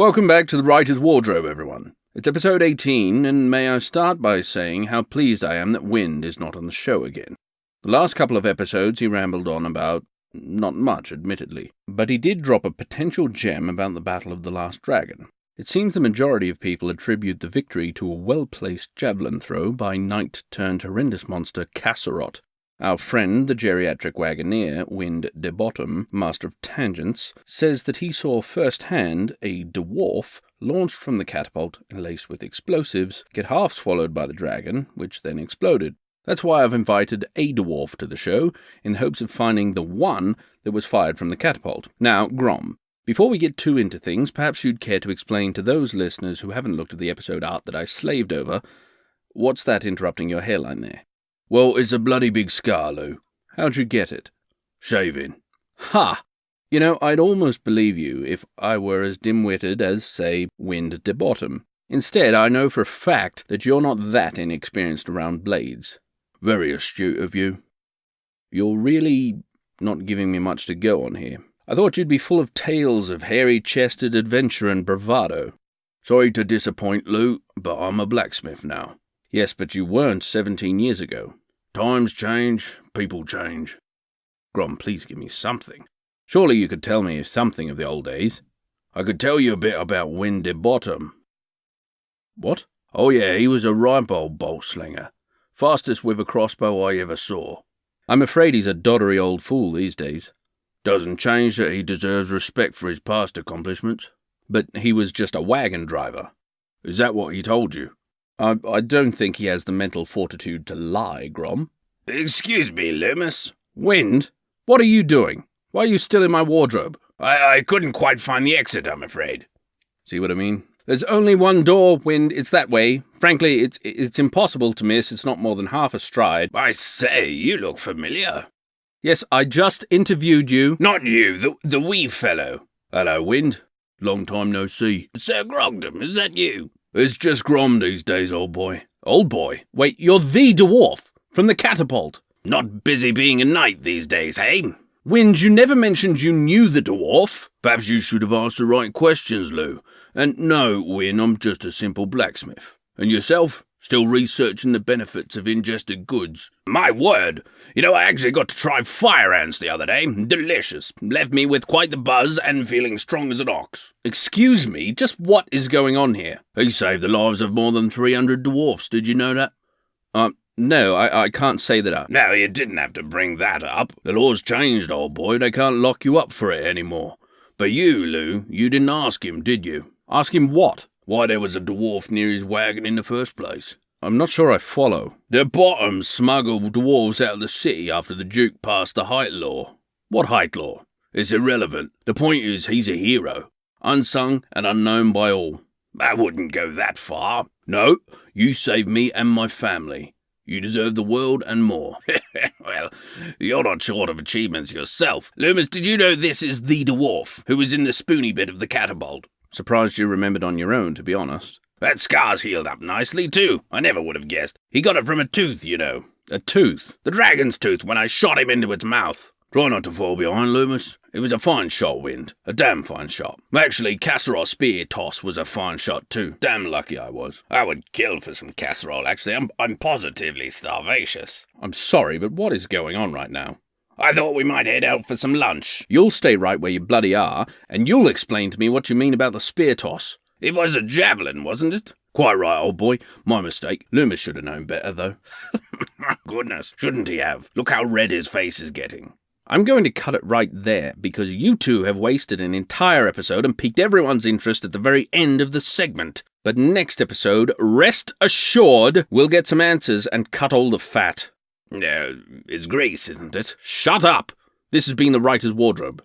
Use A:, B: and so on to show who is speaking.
A: Welcome back to the Writer's Wardrobe, everyone. It's episode 18, and may I start by saying how pleased I am that Wind is not on the show again. The last couple of episodes he rambled on about not much, admittedly, but he did drop a potential gem about the Battle of the Last Dragon. It seems the majority of people attribute the victory to a well-placed javelin throw by knight-turned-horrendous monster Kasserot. Our friend, the geriatric wagoneer, Wind de Bottom, master of tangents, says that he saw firsthand a dwarf launched from the catapult and laced with explosives get half swallowed by the dragon, which then exploded. That's why I've invited a dwarf to the show, in the hopes of finding the one that was fired from the catapult. Now, Grom, before we get too into things, perhaps you'd care to explain to those listeners who haven't looked at the episode art that I slaved over, what's that interrupting your hairline there?
B: Well, it's a bloody big scar, Lou.
A: How'd you get it?
B: Shaving.
A: Ha! You know, I'd almost believe you if I were as dim-witted as, say, Wind de Bottom. Instead, I know for a fact that you're not that inexperienced around blades.
B: Very astute of you.
A: You're really not giving me much to go on here. I thought you'd be full of tales of hairy-chested adventure and bravado.
B: Sorry to disappoint, Lou, but I'm a blacksmith now.
A: Yes, but you weren't 17 years ago.
B: Times change, people change.
A: Grom, please give me something. Surely you could tell me something of the old days.
B: I could tell you a bit about Wind de Bottom.
A: What?
B: Oh yeah, he was a ripe old bolt slinger. Fastest with a crossbow I ever saw.
A: I'm afraid he's a doddery old fool these days.
B: Doesn't change that he deserves respect for his past accomplishments.
A: But he was just a wagon driver.
B: Is that what he told you?
A: I don't think he has the mental fortitude to lie, Grom.
B: Excuse me, Loomis.
A: Wind? What are you doing? Why are you still in my wardrobe?
B: I couldn't quite find the exit, I'm afraid.
A: See what I mean? There's only one door, Wind. It's that way. Frankly, it's impossible to miss. It's not more than half a stride.
B: I say, you look familiar.
A: Yes, I just interviewed you.
B: Not you, the wee fellow.
A: Hello, Wind.
B: Long time no see. Sir Grogdom, is that you?
A: It's just Grom these days, old boy. Old boy? Wait, you're the dwarf from the catapult.
B: Not busy being a knight these days, hey?
A: Wind, you never mentioned you knew the dwarf.
B: Perhaps you should have asked the right questions, Lou. And no, Win, I'm just a simple blacksmith. And yourself? Still researching the benefits of ingested goods?
C: My word! You know, I actually got to try fire ants the other day. Delicious. Left me with quite the buzz and feeling strong as an ox.
A: Excuse me, just what is going on here?
B: He saved the lives of more than 300 dwarfs, did you know that?
A: No, I can't say that.
C: No, you didn't have to bring that up.
B: The law's changed, old boy. They can't lock you up for it anymore. But you, Lou, you didn't ask him, did you?
A: Ask him what?
B: Why there was a dwarf near his wagon in the first place.
A: I'm not sure I follow.
B: The Bottoms smuggled dwarves out of the city after the Duke passed the height law.
A: What height law?
B: It's irrelevant. The point is he's a hero. Unsung and unknown by all.
C: I wouldn't go that far.
B: No, you saved me and my family. You deserve the world and more.
C: Well, you're not short of achievements yourself. Loomis, did you know this is the dwarf who was in the spoony bit of the catapult?
A: Surprised you remembered on your own, to be honest.
C: That scar's healed up nicely, too. I never would have guessed. He got it from a tooth, you know.
A: A tooth?
C: The dragon's tooth when I shot him into its mouth.
B: Try not to fall behind, Loomis. It was a fine shot, Wind. A damn fine shot. Actually, Kasserot's spear toss was a fine shot, too. Damn lucky I was.
C: I would kill for some casserole, actually. I'm positively starvacious.
A: I'm sorry, but what is going on right now?
C: I thought we might head out for some lunch.
A: You'll stay right where you bloody are, and you'll explain to me what you mean about the spear toss.
C: It was a javelin, wasn't it?
B: Quite right, old boy. My mistake. Loomis should have known better, though.
C: Goodness, shouldn't he have? Look how red his face is getting.
A: I'm going to cut it right there, because you two have wasted an entire episode and piqued everyone's interest at the very end of the segment. But next episode, rest assured, we'll get some answers and cut all the fat.
C: It's Grace, isn't it?
A: Shut up! This has been the Writer's Wardrobe.